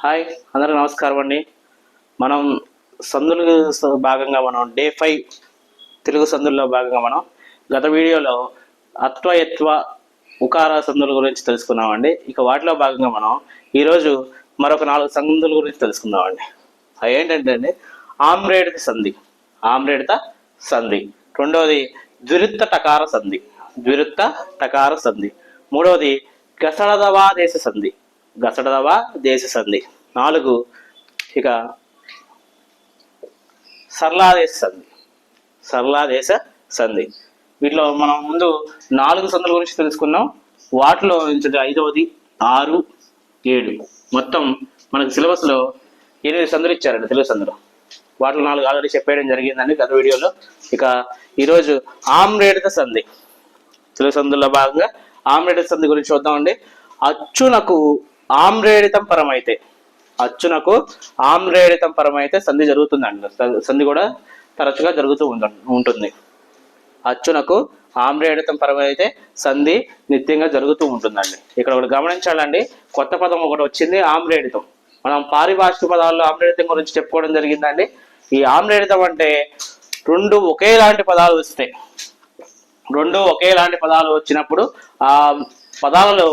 Hi అందరికీ నమస్కారం అండి. మనం సందులు భాగంగా డే 5 తెలుగు సందుల్లో భాగంగా గత వీడియోలో అత్వ ఉకార సందుల గురించి తెలుసుకున్నామండి. ఇక వాటిలో భాగంగా ఈరోజు మరొక 4 సందుల గురించి తెలుసుకుందామండి. అవి ఏంటంటే అండి, ఆమ్రేడిత సంధి, ఆమ్రేడిత సంధి. రెండవది ద్విరుక్త టకార సంధి, ద్విరుక్త టకార సంధి. మూడవది గసడదవా దేశ సంధి, గసడదవా దేశ సంధి. 4 ఇక సరళాదేశ సంధి, సరళాదేశ సంధి. వీటిలో మనం ముందు 4 సంధుల గురించి తెలుసుకున్నాం. వాటిలో 5వది 6, 7 మొత్తం మనకు సిలబస్లో 8 సంధులు ఇచ్చారండి తెలుగు సంధులు. వాటిలో 4 ఆల్రెడీ చెప్పేయడం జరిగిందండి గత వీడియోలో. ఇక ఈరోజు ఆమ్రేడిత సంధి, తెలుగు సంధుల్లో భాగంగా ఆమ్రేడిత సంధి గురించి చూద్దామండి. అచ్చునకు ఆమ్రేడితం పరమైతే, అచ్చునకు ఆమ్రేడితం పరమైతే సంధి జరుగుతుందండి. సంధి కూడా తరచుగా జరుగుతూ ఉంటుంది. అచ్చునకు ఆమ్రేడితం పరమైతే సంధి నిత్యంగా జరుగుతూ ఉంటుందండి. ఇక్కడ ఒకటి గమనించాలండి, కొత్త పదం ఒకటి వచ్చింది, ఆమ్రేడితం. మనం పారిభాషిక పదాల్లో ఆమ్రేడితం గురించి చెప్పుకోవడం జరిగిందండి. ఈ ఆమ్రేడితం అంటే 2 ఒకేలాంటి పదాలు వస్తాయి. 2 ఒకేలాంటి పదాలు వచ్చినప్పుడు ఆ పదాలలో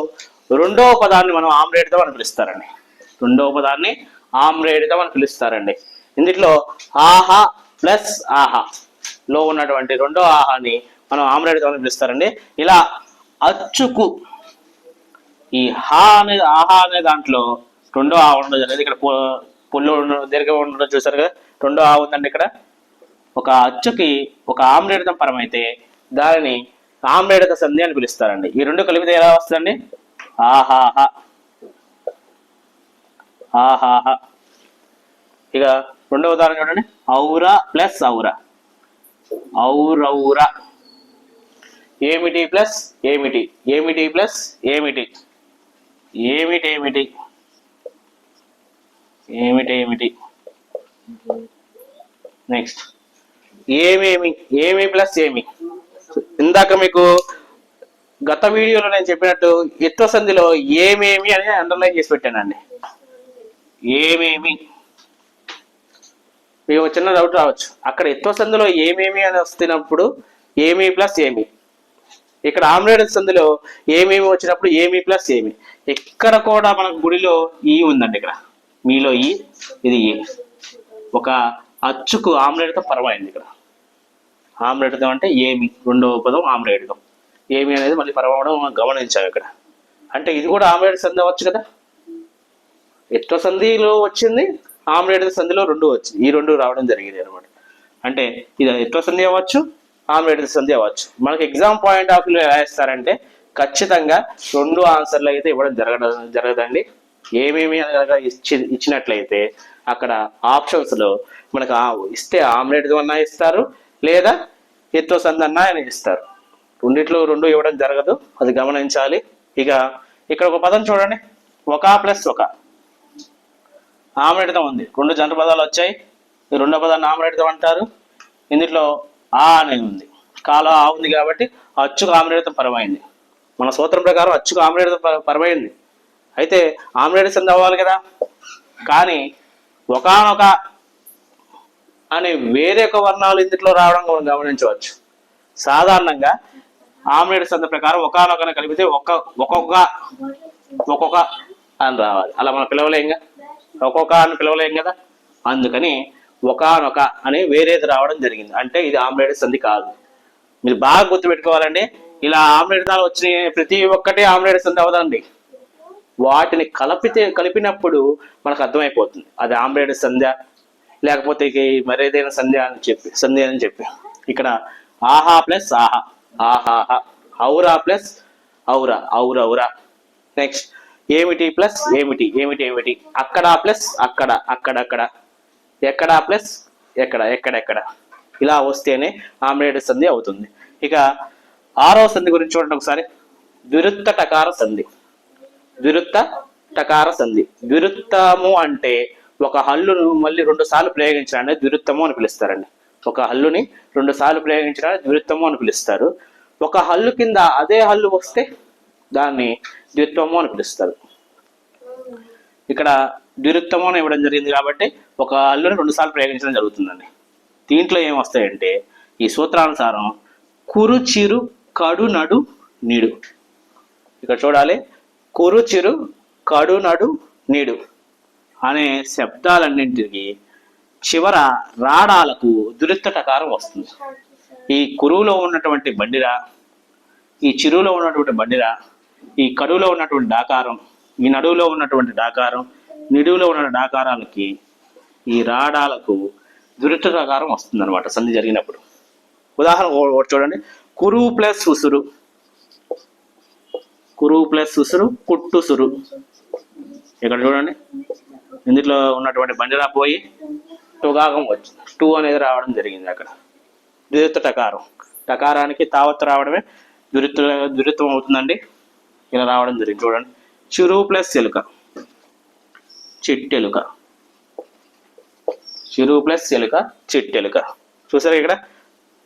రెండవ పదాన్ని మనం ఆమ్రేడితం అని పిలుస్తారండి. రెండవ పదాన్ని ఆమ్రేడితం అని పిలుస్తారండి. ఇందులో ఆహా ప్లస్ ఆహా లో ఉన్నటువంటి రెండో ఆహాని మనం ఆమ్రేడితం అని పిలుస్తారండి. ఇలా అచ్చుకు ఈ హా అనే ఆహా అనే దాంట్లో రెండో ఆ ఉండడం జరిగింది. ఇక్కడ పొల్లు దీర్ఘ ఉండడం చూసారు కదా, రెండో ఆ ఉందండి. ఇక్కడ ఒక అచ్చుకి ఒక ఆమ్రేడితం పరమైతే దానిని ఆమ్రేడిత సంధి అని పిలుస్తారండి. ఈ 2 కలిపితే ఎలా వస్తుందండి? ఆహాహ, ఆహాహ. ఇక రెండవ ఉదాహరణ చూడండి, ఔరా ప్లస్ ఔరా, ఔరౌరా. ఏమిటి ప్లస్ ఏమిటి, ఏమిటి ప్లస్ ఏమిటి, ఏమిటేమిటి, ఏమిటేమిటి. నెక్స్ట్ ఏమేమి, ఏమి ప్లస్ ఏమి. ఇందాక మీకు గత వీడియోలో నేను చెప్పినట్టు ఎత్వ సంధిలో ఏమేమి అని అండర్లైన్ చేసి పెట్టానండి. ఏమేమి. మీకు చిన్న డౌట్ రావచ్చు, అక్కడ ఎత్వ సంధిలో ఏమేమి అని వస్తున్నప్పుడు ఏమి ప్లస్ ఏమి, ఇక్కడ ఆమ్రేడిత సంధిలో ఏమేమి వచ్చినప్పుడు ఏమి ప్లస్ ఏమి. ఎక్కడ కూడా మనకు గుడిలో ఈ ఉందండి. ఇక్కడ మీలో ఈ, ఇది ఈ. ఒక అచ్చుకు ఆమ్రేడితం పరమైంది. ఇక్కడ ఆమ్రేడితం అంటే ఏమి, రెండవ పదం ఆమ్రేడితం. ఏమి అనేది మళ్ళీ పరమవడం మనం గమనించాం ఇక్కడ. అంటే ఇది కూడా ఆమ్రేడిత సంధి అవ్వచ్చు కదా. ఎత్వ సంధిలో వచ్చింది, ఆమ్రేడిత సంధిలో 2 వచ్చింది. ఈ 2 రావడం జరిగింది అనమాట. అంటే ఇది ఎత్వ సంధి అవ్వచ్చు, ఆమ్రేడిత సంధి అవ్వచ్చు. మనకి ఎగ్జామ్ పాయింట్ ఆఫ్ వ్యూ ఎలా ఇస్తారంటే ఖచ్చితంగా 2 ఆన్సర్లు అయితే ఇవ్వడం జరగదండి. ఏమేమి అనగా ఇచ్చినట్లయితే అక్కడ ఆప్షన్స్ లో మనకు ఇస్తే ఆమ్రేడితం అన్నా ఇస్తారు, లేదా ఎత్వ సంధి అన్నా ఆయన ఇస్తారు. రెండిట్లో 2 ఇవ్వడం జరగదు, అది గమనించాలి. ఇక ఇక్కడ ఒక పదం చూడండి, ఒక ప్లస్ ఒక. ఆమ్రేడితం ఉంది, 2 జంట పదాలు వచ్చాయి. ఈ రెండో పదాన్ని ఆమ్రేడితం అంటారు. ఇందులో ఆ అనేది ఉంది, కాలో ఆ ఉంది కాబట్టి అచ్చుకు ఆమ్రేడితం పరమైంది. మన సూత్రం ప్రకారం అచ్చుకు ఆమ్రేడితం పరమైంది. అయితే ఆమ్రేడిత సంధి అవ్వాలి కదా. కానీ ఒకానొక అనే వేరే ఒక వర్ణాలు ఇందులో రావడం మనం గమనించవచ్చు. సాధారణంగా ఆమ్రేడిత సంధి ప్రకారం ఒకానొకని కలిపితే ఒక్కొక్క అని రావాలి. అలా మనం పిలవలేంగా, ఒక్కొక్క అని పిలవలేం కదా. అందుకని ఒకానొక అని వేరేది రావడం జరిగింది. అంటే ఇది ఆమ్రేడిత సంధి కాదు. మీరు బాగా గుర్తుపెట్టుకోవాలండి. ఇలా ఆమ్రేడితాలు వచ్చిన ప్రతి ఒక్కటి ఆమ్రేడిత సంధి అవదండి. వాటిని కలిపినప్పుడు మనకు అర్థమైపోతుంది అది ఆమ్రేడిత సంధ్య లేకపోతే మరేదైనా సంధ్య అని చెప్పి. ఇక్కడ ఆహా ప్లస్ ఆహా, ఆహాహ. ఔరా ప్లస్ ఔరా, ఔరౌరా. నెక్స్ట్ ఏమిటి ప్లస్ ఏమిటి, ఏమిటేమిటి. అక్కడ ప్లస్ అక్కడ, అక్కడక్కడ. ఎక్కడ ప్లస్ ఎక్కడ, ఎక్కడెక్కడ. ఇలా వస్తేనే ఆమ్రేడిత సంధి అవుతుంది. ఇక 6వ సంధి గురించి చూడండి ఒకసారి, ద్విరుక్త టకార సంధి, ద్విరుక్త టకార సంధి. ద్విరుక్తము అంటే ఒక హల్లును మళ్ళీ 2 సార్లు ప్రయోగించడాన్ని ద్విరుక్తము అని పిలుస్తారండి. ఒక హల్లుని 2 సార్లు ప్రయోగించడాన్ని ద్విరుక్తము అని పిలుస్తారు. ఒక హల్లు కింద అదే హల్లు వస్తే దాన్ని ద్విత్వము అని పిలుస్తారు. ఇక్కడ ద్విరుక్తము అని ఇవ్వడం జరిగింది కాబట్టి ఒక హల్లుని 2 సార్లు ప్రయోగించడం జరుగుతుందండి. దీంట్లో ఏమొస్తాయంటే ఈ సూత్రానుసారం కురు చిరు కడు నడు నీడు. ఇక్కడ చూడాలి, కురు చిరు కడు నడు నీడు అనే శబ్దాలన్నింటికి చివర రాడాలకు దురిత్తటకారం వస్తుంది. ఈ కురువులో ఉన్నటువంటి బండిరా, ఈ చిరువులో ఉన్నటువంటి బండిరా, ఈ కడువులో ఉన్నటువంటి డాకారం, ఈ నడువులో ఉన్నటువంటి డాకారం, నిడువులో ఉన్న డాకారాలకి ఈ రాడాలకు దురిత్తటకారం వస్తుంది అనమాట సంధి జరిగినప్పుడు. ఉదాహరణ చూడండి, కురువు ప్లస్ ఉసురు, కురువు ప్లస్ ఉసురు కుట్టుసురు. ఇక్కడ చూడండి, ఇందులో ఉన్నటువంటి బండిరా పోయి టుగాగం వచ్చింది, టూ అనేది రావడం జరిగింది. అక్కడ ద్విరుత్త టకారం, టకారానికి తావత్తు రావడమే ద్విరుత్వం అవుతుందండి. ఇలా రావడం జరిగింది. చూడండి, చిరువు ప్లస్ ఎలుక చిట్టెలుక, చిరువు ప్లస్ ఎలుక చిట్టెలుక. చూసారు, ఇక్కడ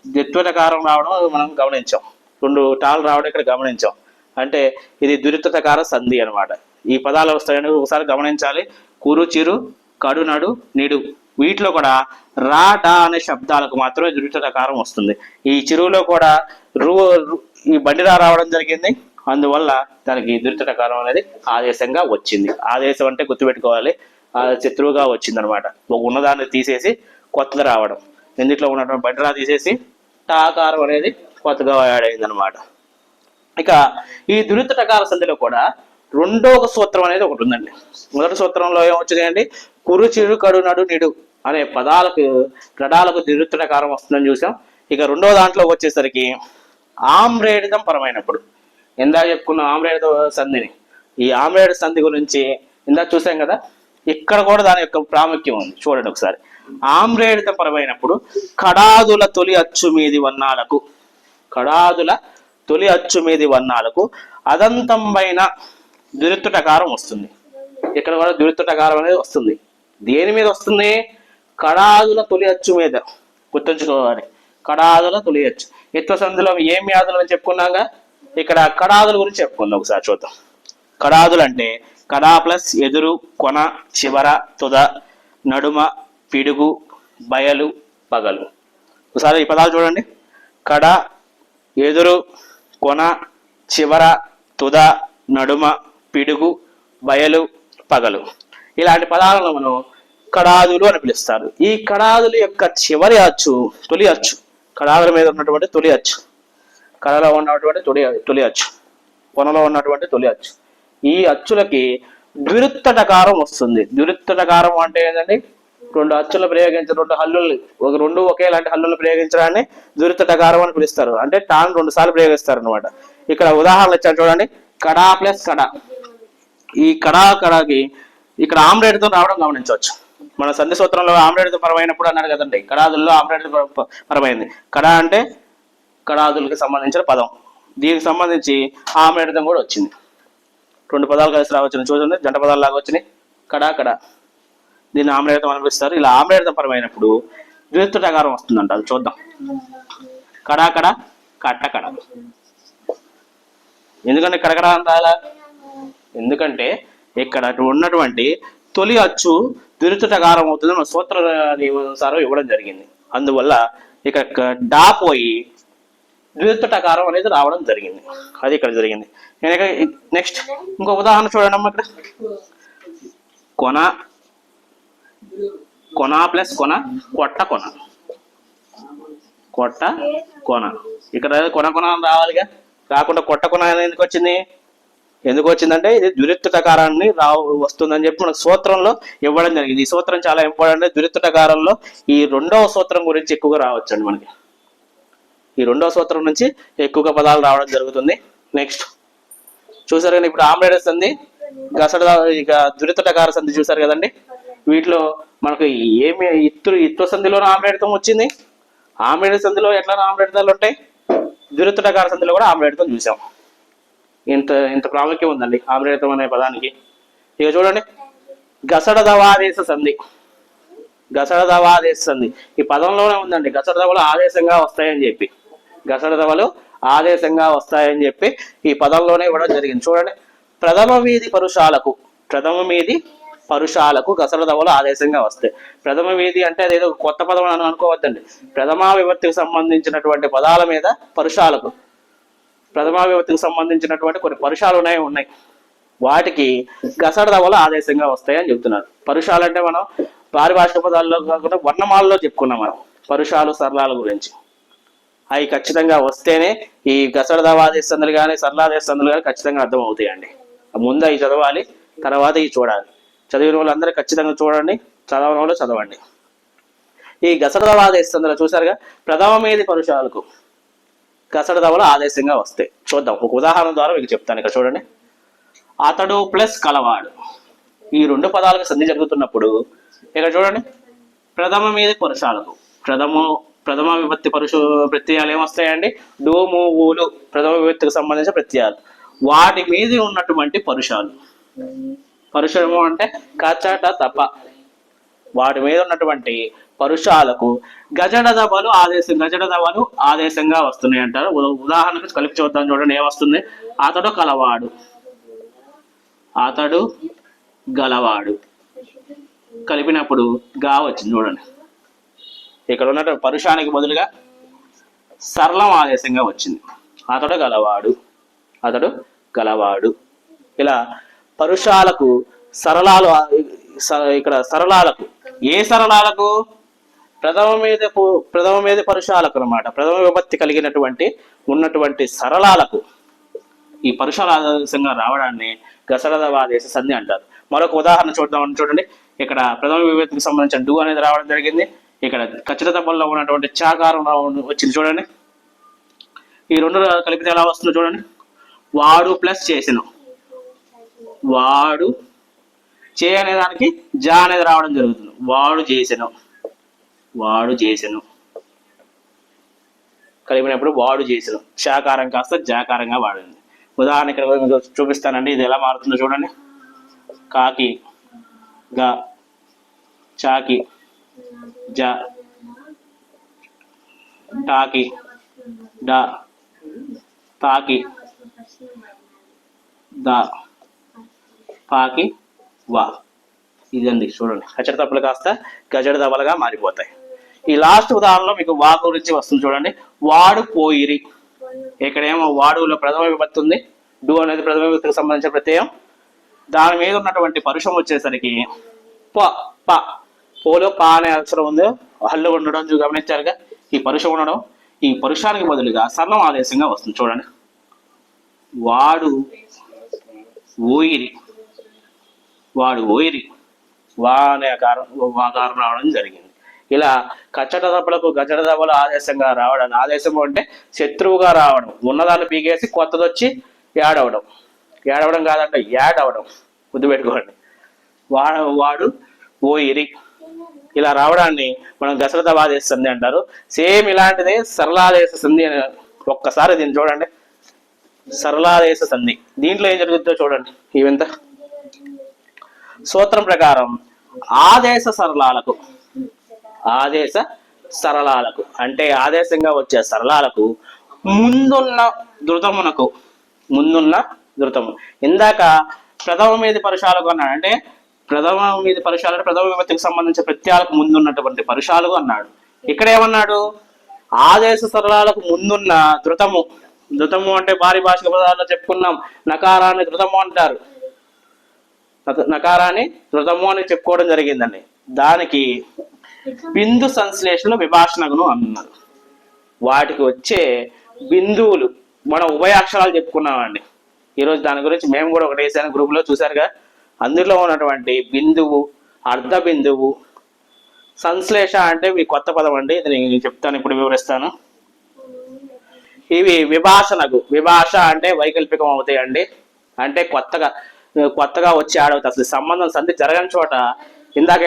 ద్విత్వటకారం రావడం మనం గమనించాం, 2 టాలు రావడం ఇక్కడ గమనించాం. అంటే ఇది ద్విరుత్తటకార సంధి అనమాట. ఈ పదాలు వస్తాయని ఒకసారి గమనించాలి. కురు చిరు కడు నడు నిడు, వీటిలో కూడా రా డా అనే శబ్దాలకు మాత్రమే ద్విరుత్తటకారం వస్తుంది. ఈ చిరువులో కూడా ఈ బండిరా రావడం జరిగింది, అందువల్ల దానికి ద్విరుత్తటకారం అనేది ఆదేశంగా వచ్చింది. ఆదేశం అంటే గుర్తుపెట్టుకోవాలి, శత్రువుగా వచ్చింది అనమాట. ఒక ఉన్నదాన్ని తీసేసి కొత్తగా రావడం, ఇందులో ఉన్నటువంటి బండిరా తీసేసి టాకారం అనేది కొత్తగా యాడ్ అయింది అనమాట. ఇక ఈ ద్విరుత్తటకార సంధిలో కూడా రెండవ సూత్రం అనేది ఒకటి ఉందండి. మొదటి సూత్రంలో ఏమొచ్చిందండి, కురు చిరు కడు నడు నిడు అనే పదాలకు రడాలకు ద్విరుత్తటకారం వస్తుందని చూసాం. ఇక రెండవ దాంట్లో వచ్చేసరికి ఆమ్రేడితం పరమైనప్పుడు, ఇందా చెప్పుకున్న ఆమ్రేడిత సంధిని, ఈ ఆమ్రేడి సంధి గురించి ఇందా చూసాం కదా, ఇక్కడ కూడా దాని యొక్క ప్రాముఖ్యం ఉంది. చూడండి ఒకసారి, ఆమ్రేడిత పరమైనప్పుడు కడాదుల తొలి అచ్చు మీది వన్నాలకు, కడాదుల తొలి అచ్చు మీది వన్నాలకు అదంతంపైన ద్విరుత్తటకారం వస్తుంది. ఇక్కడ కూడా ద్విరుత్తటకారం అనేది వస్తుంది. దేని మీద వస్తుంది? కడాదుల తొలి అచ్చు మీద. గుర్తుంచుకోవాలి, కడాదుల తొలి అచ్చు. ఎత్వ సంధిలో ఏం వ్యాధులు అని చెప్పుకున్నాగా, ఇక్కడ కడాదుల గురించి చెప్పుకుందాం. ఒకసారి చూద్దాం. కడాదులు అంటే కడా ప్లస్ ఎదురు, కొన, చివర, తుద, నడుమ, పిడుగు, బయలు, పగలు. ఒకసారి ఈ పదాలు చూడండి, కడ, ఎదురు, కొన, చివర, తుద, నడుమ, పిడుగు, బయలు, పగలు. ఇలాంటి పదాలను మనం కడాదులు అని పిలుస్తారు. ఈ కడాదుల యొక్క చివరి అచ్చు తొలి అచ్చు, కడాదుల మీద ఉన్నటువంటి తొలి అచ్చు, కడలో ఉన్నటువంటి తొలి అచ్చు, కొనలో ఉన్నటువంటి తొలి అచ్చు, ఈ అచ్చులకి ద్విరుత్తటకారం వస్తుంది. ద్విరుత్తటకారం అంటే ఏంటండి, 2 అచ్చులు ప్రయోగించిన 2 హల్లుల్ని, ఒక 2 ఒకేలాంటి హల్లులు ప్రయోగించడాన్ని ద్విరుత్తటకారం అని పిలుస్తారు. అంటే టాన్ 2 సార్లు ప్రయోగిస్తారు అనమాట. ఇక్కడ ఉదాహరణ ఇచ్చాను చూడండి, కడా ప్లస్ కడా. ఈ కడాకి ఇక్కడ ఆమ్రేడితో రావడం గమనించవచ్చు. మన సంధి సూత్రంలో ఆమ్రేడితో పరమైనప్పుడు అన్నాడు కదండి, కడాదుల్లో ఆమ్రేడితో పరమైంది. కడా అంటే కడాదులకు సంబంధించిన పదం, దీనికి సంబంధించి ఆమ్రేడితం కూడా వచ్చింది. 2 పదాలు కలిసి రావచ్చు, చూడండి, జంట పదాలు లాగా వచ్చినాయి. కడా కడా, దీన్ని ఆమ్రేడితం అనిపిస్తారు. ఇలా ఆమ్రేడితం పరమైనప్పుడు ద్విరుత్తటకారం వస్తుందంట. అది చూద్దాం. కడా కడ, కట్ట కడ. ఎందుకంటే కడకడ అంటారా? ఎందుకంటే ఇక్కడ ఉన్నటువంటి తొలి అచ్చు ద్విరుత్తటకారం అవుతుంది మన సూత్ర నియమానుసారం ఇవ్వడం జరిగింది. అందువల్ల ఇక డా పోయి ద్విరుత్తటకారం అనేది రావడం జరిగింది. అది ఇక్కడ జరిగింది. నెక్స్ట్ ఇంకో ఉదాహరణ చూడండి అమ్మ. ఇక్కడ కొన, కొన ప్లస్ కొన, కొట్ట కొన, కొట్ట కొన. ఇక్కడ కొన కొన రావాలిగా, కాకుండా కొట్ట కొన ఎందుకు వచ్చింది? ఎందుకు వచ్చిందంటే ఇది ద్విరుత్తటకారాన్ని వస్తుందని చెప్పి మనకు సూత్రంలో ఇవ్వడం జరిగింది. ఈ సూత్రం చాలా ఇంపార్టెంట్. ద్విరుత్తటకారంలో ఈ 2వ సూత్రం గురించి ఎక్కువగా రావచ్చండి మనకి. ఈ 2వ సూత్రం నుంచి ఎక్కువగా పదాలు రావడం జరుగుతుంది. నెక్స్ట్ చూసారు కదా, ఇప్పుడు ఆమ్రేడ సంధి, గసడ, ఇక ద్విరుత్తటకార సంధి చూసారు కదండి. వీటిలో మనకు ఏమి ఇత్వ సంధిలోనూ ఆమ్రేడితం వచ్చింది, ఆమ్రేడ సంధిలో ఎట్లా ఆమ్రేడితాలు ఉంటాయి, ద్విరుత్తటకార సంధిలో కూడా ఆమ్రేడితం చూసాం. ఇంత ప్రాముఖ్యం ఉందండి ఆమ్రేడితం అనే పదానికి. ఇక చూడండి, గసడ దవాదేశ సంధి. గసడ దవాదేశ సంధి ఈ పదంలోనే ఉందండి. గసడ దవలు ఆదేశంగా వస్తాయని చెప్పి, గసడ దవలు ఆదేశంగా వస్తాయని చెప్పి ఈ పదంలోనే ఇవ్వడం జరిగింది. చూడండి, ప్రథమ వీధి పరుషాలకు, ప్రథమ వీధి పరుషాలకు గసరదవలు ఆదేశంగా వస్తాయి. ప్రథమ వీధి అంటే అదేదో కొత్త పదం అని అనుకోవద్దండి. ప్రథమా విభక్తికి సంబంధించినటువంటి పదాల మీద పరుషాలకు, ప్రథమా విభక్తికి సంబంధించినటువంటి కొన్ని పరుషాలు ఉన్నాయి, వాటికి గసరదవలు ఆదేశంగా వస్తాయి అని చెప్తున్నారు. పరుషాలు అంటే మనం పారిభాషిక పదాల్లో కాకుండా వర్ణమాలలో చెప్పుకున్నాం మనం పరుషాలు సరళాల గురించి. అవి ఖచ్చితంగా వస్తేనే ఈ గసరదవ ఆదేశ సందులు కానీ సరళాదేశ సందులు కానీ ఖచ్చితంగా అర్థం అవుతాయండి. ముందు అవి చదవాలి, తర్వాత ఇవి చూడాలి. చదివిన వాళ్ళందరూ ఖచ్చితంగా చూడండి, చదవని వాళ్ళు చదవండి. ఈ గసరదవ ఆదేశ సందులు చూసారుగా, ప్రథమ మీది పరుషాలకు గసరదవలు ఆదేశంగా వస్తాయి. చూద్దాం, ఒక ఉదాహరణ ద్వారా మీకు చెప్తాను. ఇక్కడ చూడండి, అతడు ప్లస్ కలవాడు, ఈ రెండు పదాలకు సంధి జరుగుతున్నప్పుడు ఇక్కడ చూడండి, ప్రథమ మీది పరుషాలకు ప్రథమ విభక్తి ప్రత్యయాలు ఏమొస్తాయండి? డోము ఊలు ప్రథమ విభక్తికి సంబంధించిన ప్రత్యయాలు. వాటి మీద ఉన్నటువంటి పరుషము అంటే కచట తప, వాటి మీద ఉన్నటువంటి పరుషాలకు గజడదవలు ఆదేశంగా వస్తున్నాయి అంటారు. ఉదాహరణకు కలిపి చూద్దాం. చూడండి ఏమొస్తుంది? అతడు గలవాడు కలిపినప్పుడు గా వచ్చింది. చూడండి, ఇక్కడ ఉన్నటువంటి పరుషానికి బదులుగా సరళం ఆదేశంగా వచ్చింది. అతడు గలవాడు. ఇలా పరుషాలకు సరళాలు, ఇక్కడ సరళాలకు, ఏ సరళాలకు? ప్రథమ మీద పరుషాలకు అన్నమాట. ప్రథమ విభక్తి కలిగినటువంటి ఉన్నటువంటి సరళాలకు ఈ పరుషాల ఆదేశంగా రావడాన్ని గసరదవ ఆదేశ సంధి అంటారు. మరొక ఉదాహరణ చూడండి. ఇక్కడ ప్రథమ విభక్తికి సంబంధించిన డు అనేది రావడం జరిగింది. ఇక్కడ ఖచ్చిత తప్పల్లో ఉన్నటువంటి చాకారం వచ్చింది. చూడండి, ఈ రెండు కలిపితే ఎలా వస్తుందో చూడండి. వాడు ప్లస్ చేసెను, వాడు చే అనే దానికి జా అనేది రావడం జరుగుతుంది. వాడు చేసెను కలిపినప్పుడు వాడు చేసెను, చాకారం కాస్త జాకారంగా వాడింది. ఉదాహరణ ఇక్కడ మీకు చూపిస్తానండి, ఇది ఎలా మారుతుందో చూడండి. కాకి గా, చాకి జా, టాకి డా, తాకి దా, పాకి వా. ఇదండి చూడండి, ఖచ్చిత తప్పులు కాస్త గజడ దవలుగా మారిపోతాయి. ఈ లాస్ట్ ఉదాహరణలో మీకు వా గురించి వస్తుంది. చూడండి, వాడు పోయిరి. ఇక్కడేమో వాడులో ప్రథమ విభక్తి ఉంది, డు అనేది ప్రథమ విభక్తికి సంబంధించిన ప్రత్యయం. దాని మీద ఉన్నటువంటి పరుషం వచ్చేసరికి పోలో పా అనే అక్షరం ఉంది, హల్లు ఉండడం గమనించారుగా. ఈ పరుషం ఉండడం, ఈ పరుషానికి బదులుగా సరళం ఆదేశంగా వస్తుంది. చూడండి, వాడు ఓయిరి వా అనే కారణం రావడం జరిగింది. ఇలా కచ్చట దెబ్బలకు గజడ దెబ్బలు ఆదేశంగా రావడం, ఆదేశము అంటే శత్రువుగా రావడం, ఉన్నదాన్ని పీకేసి కొత్తది వచ్చి ఏడవడం కాదంటే యాడ్ అవడం, గుర్తుపెట్టుకోండి. వాడు ఓయిరి, ఇలా రావడాన్ని మనం గసరదవ ఆదేశ సంధి అంటారు. సేమ్ ఇలాంటిదే సరళాదేశ సంధి అని. ఒక్కసారి దీన్ని చూడండి, సరళాదేశ సంధి. దీంట్లో ఏం జరుగుతుందో చూడండి. ఇవంత సూత్రం ప్రకారం ఆదేశ సరళాలకు అంటే ఆదేశంగా వచ్చే సరళాలకు ముందున్న ధృతము. ఇందాక ప్రథమ మీది పరుషాలకు అన్నాడు, అంటే ప్రథమ మీది పరుషాలు అంటే ప్రథమ విభక్తికి సంబంధించిన ప్రత్యయాలకు ముందున్నటువంటి పరుషాలు అన్నాడు. ఇక్కడ ఏమన్నాడు? ఆదేశ సరళాలకు ముందున్న ధృతము అంటే పారిభాషిక పదాల్లో చెప్పుకున్నాం, నకారాన్ని ధృతము అంటారు. నకారాన్ని ధృతము అని చెప్పుకోవడం జరిగిందండి. దానికి బిందు సంశ్లేషణ విభాషణను అన్నారు. వాటికి వచ్చే బిందువులు మనం ఉభయాక్షరాలు చెప్పుకున్నామండి. ఈరోజు దాని గురించి మేము కూడా ఒకటి వేసాను, గ్రూప్లో చూసారుగా. అందులో ఉన్నటువంటి బిందువు, అర్ధ బిందువు, సంశ్లేష అంటే మీ కొత్త పదం అండి, ఇది నేను చెప్తాను, ఇప్పుడు వివరిస్తాను. ఇవి విభాష అంటే వైకల్పికం అవుతాయండి. అంటే కొత్తగా వచ్చి ఆడవుతాయి. అసలు సంబంధం సంధి జరగని చోట, ఇందాక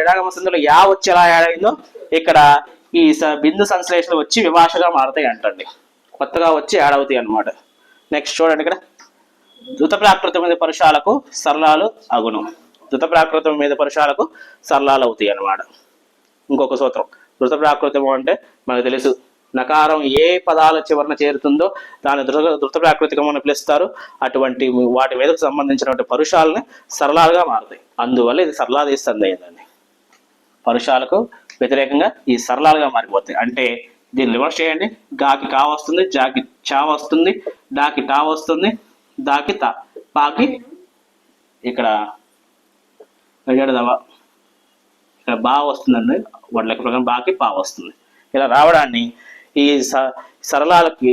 ఎడాగమ సంధిలో యా వచ్చి ఎలా యాడైందో ఇక్కడ ఈ బిందు సంశ్లేషణ వచ్చి విభాషగా మారుతాయి అంటండి. కొత్తగా వచ్చి యాడవుతాయి అన్నమాట. నెక్స్ట్ చూడండి, ఇక్కడ ధృత ప్రాకృతం మీద పరుషాలకు సరళాలు అగును. ధృత ప్రాకృతం మీద పరుషాలకు సరళాలు అవుతాయి అన్నమాట. ఇంకొక సూత్రం, ధృత ప్రాకృతం అంటే మనకు తెలుసు, నకారం ఏ పదాల చివరన చేరుతుందో దాని ధృత ప్రాకృతికం అని పిలుస్తారు. అటువంటి వాటి మీదకు సంబంధించినటువంటి పరుషాలని సరళాలుగా మారుతాయి. అందువల్ల ఇది సరళాదేశ సంధి అయిందండి. పరుషాలకు వ్యతిరేకంగా ఈ సరళాలుగా మారిపోతాయి. అంటే దీన్ని రివర్స్ చేయండి. గాకి కా వస్తుంది, జాకి చా వస్తుంది, డాకి టా వస్తుంది, దాకి తా, పాకి ఇక్కడ ఇక్కడ బా వస్తుందండి. వాటి లెక్క ప్రకారం బాకి పా వస్తుంది. ఇలా రావడాన్ని ఈ సరళాలకి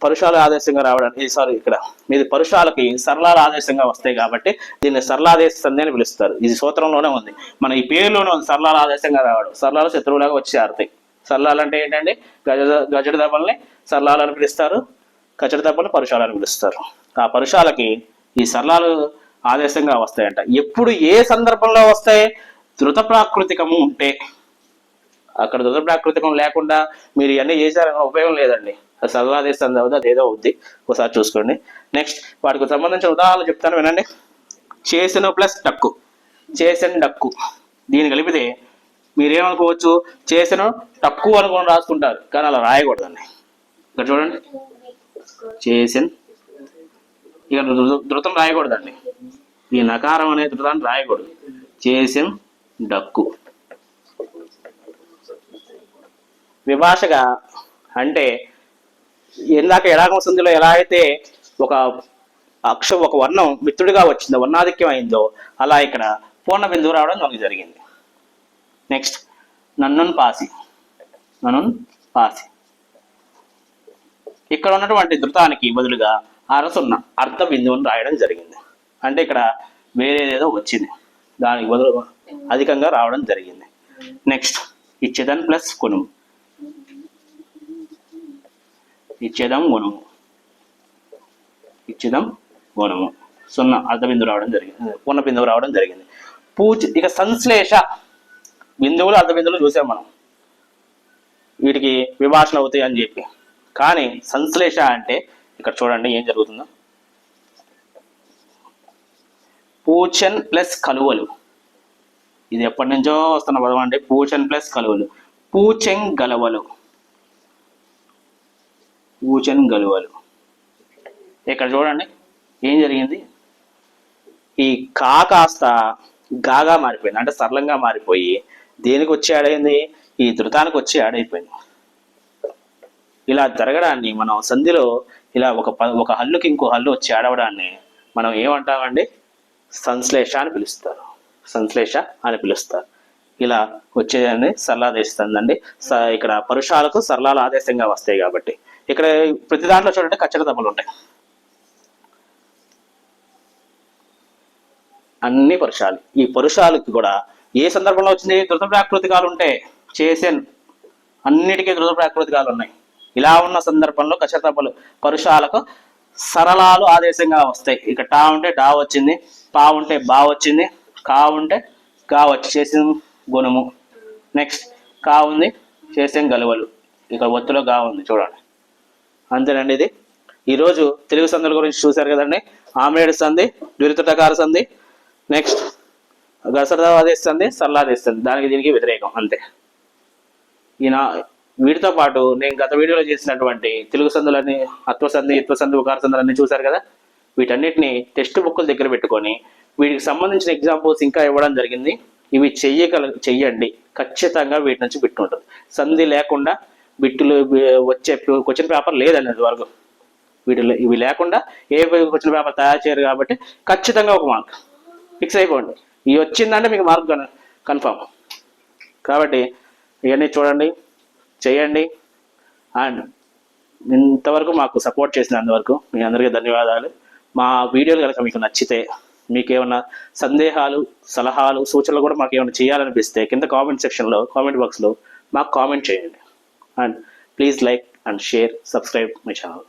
పరుషాల ఆదేశంగా రావడానికి ఇక్కడ మీది పరుషాలకి సరళాల ఆదేశంగా వస్తాయి కాబట్టి దీన్ని సరళాదేశ సంధి అని పిలుస్తారు. ఇది సూత్రంలోనే ఉంది, మన ఈ పేరులోనే ఉంది. సరళాల ఆదేశంగా రావడం, సరళాలు శత్రువులాగా వచ్చి ఆరుతాయి. సరళాలు అంటే ఏంటంటే గజడ దెబ్బల్ని సరళాలని పిలుస్తారు, కచడ దెబ్బల్ని పరుషాలని పిలుస్తారు. ఆ పరుషాలకి ఈ సరళాలు ఆదేశంగా వస్తాయంట. ఎప్పుడు ఏ సందర్భంలో వస్తాయి? ధృత ప్రాకృతికము ఉంటే. అక్కడ ధృత ప్రాకృతికం లేకుండా మీరు ఇవన్నీ చేశారని ఉపయోగం లేదండి. అది సరళాదేశ సంధి అవుతుంది, అది ఏదో అవుద్ది, ఒకసారి చూసుకోండి. నెక్స్ట్ వాటికి సంబంధించిన ఉదాహరణలు చెప్తాను వినండి. చేసెను ప్లస్ డక్కు, చేసెన్ డక్కు, దీన్ని కలిపితే మీరేమనుకోవచ్చు, చేసెను టక్కు అనుకుని రాసుకుంటారు, కానీ అలా రాయకూడదండి. ఇక్కడ చూడండి, చేసెన్ ఇక ధృతం రాయకూడదండి. ఈ నకారం అనే ధృతాన్ని రాయకూడదు. చేసెన్ డక్కు. విభాషగా అంటే ఇందాక ఎడాగమ సంధిలో ఎలా అయితే ఒక ఒక వర్ణం మిత్రుడిగా వచ్చిందో, వర్ణాధిక్యం అయిందో, అలా ఇక్కడ పూర్ణ బిందువు రావడం మనకు జరిగింది. నెక్స్ట్ నన్నున్ పాసి, నన్నున్ పాసి. ఇక్కడ ఉన్నటువంటి ధృతానికి బదులుగా అరసున్న అర్ధ బిందువుని రాయడం జరిగింది. అంటే ఇక్కడ వేరేదేదో వచ్చింది, దానికి బదులు అధికంగా రావడం జరిగింది. నెక్స్ట్ ఇచ్చేదన్ ప్లస్ కొనుము, ఇచ్చేదం గుణము, ఇచ్చేదం గుణము, సున్నా అర్ధ బిందువు రావడం జరిగింది, పూర్ణ బిందువు రావడం జరిగింది. ఇక సంశ్లేష బిందువులు అర్ధ బిందువులు చూసాం మనం, వీటికి విభాషణ అవుతాయి అని చెప్పి. కానీ సంశ్లేష అంటే ఇక్కడ చూడండి ఏం జరుగుతుందో. పూచన్ ప్లస్ కలువలు, ఇది ఎప్పటి నుంచో వస్తున్న పదం అండి. పూచన్ ప్లస్ కలువలు, పూచెంగ్ గలవలు, పూచెన్ గలువలు. ఇక్కడ చూడండి ఏం జరిగింది, ఈ కా కాస్త గాగా మారిపోయింది, అంటే సరళంగా మారిపోయి దేనికి వచ్చి ఆడైంది, ఈ ధృతానికి వచ్చి ఆడైపోయింది. ఇలా జరగడాన్ని మనం సంధిలో ఇలా ఒక హల్లుకి ఇంకో హల్లు వచ్చి ఆడవడాన్ని మనం ఏమంటామండి, సంశ్లేష అని పిలుస్తారు, సంశ్లేష అని పిలుస్తారు. ఇలా వచ్చేదాన్ని సరళాదేశిస్తుందండి. ఇక్కడ పరుషాలకు సరళాలు ఆదేశంగా వస్తాయి కాబట్టి. ఇక్కడ ప్రతి దాంట్లో చూడండి కచ్చడ దెబ్బలు ఉంటాయి, అన్ని పరుషాలు. ఈ పరుషాలకి కూడా ఏ సందర్భంలో వచ్చింది, ధృత ప్రాకృతికాలు ఉంటే. చేసెన్ అన్నిటికీ ధృత ప్రాకృతికాలు ఉన్నాయి. ఇలా ఉన్న సందర్భంలో కచ్చడ దెబ్బలు పరుషాలకు సరళాలు ఆదేశంగా వస్తాయి. ఇక టా ఉంటే డా వచ్చింది, పా ఉంటే బా వచ్చింది, కా ఉంటే గా వచ్చి చేసిన గుణము. నెక్స్ట్ కా ఉంది, చేసిన గలువలు, ఇక్కడ ఒత్తులో గా ఉంది చూడండి. అంతేనండి. ఇది ఈరోజు తెలుగు సంధుల గురించి చూశారు కదండి. ఆమ్రేడు సంధి, ద్విరుతకార సంధి, నెక్స్ట్ గసరదాదేశ సంధి, సరళాదేశ సంధి, దానికి దీనికి వ్యతిరేకం అంతే. వీటితో పాటు నేను గత వీడియోలో చేసినటువంటి తెలుగు సంధులన్నీ అత్వసంధి, ఇత్వసంధి, ఉకార సంధులన్నీ చూశారు కదా. వీటన్నిటిని టెక్స్ట్ బుక్ల దగ్గర పెట్టుకొని వీటికి సంబంధించిన ఎగ్జాంపుల్స్ ఇంకా ఇవ్వడం జరిగింది. ఇవి చెయ్యండి, ఖచ్చితంగా వీటి నుంచి బిట్టు ఉంటుంది. సంధి లేకుండా బిట్టులు వచ్చే క్వశ్చన్ పేపర్ లేదండి అది వరకు. ఇవి లేకుండా ఏ క్వశ్చన్ పేపర్ తయారు చేయరు కాబట్టి ఖచ్చితంగా ఒక మార్క్ ఫిక్స్ అయిపోండి. ఇవి వచ్చిందంటే మీకు మార్క్ కన్ఫామ్. కాబట్టి ఇవన్నీ చూడండి, చేయండి. అండ్ ఇంతవరకు మాకు సపోర్ట్ చేసినందువరకు మీ అందరికీ ధన్యవాదాలు. మా వీడియోలు కనుక మీకు నచ్చితే, మీకు ఏమైనా సందేహాలు, సలహాలు, సూచనలు కూడా మాకు ఏమైనా చేయాలనిపిస్తే కింద కామెంట్ సెక్షన్లో, కామెంట్ బాక్స్లో మాకు కామెంట్ చేయండి. And please like and share, subscribe my channel.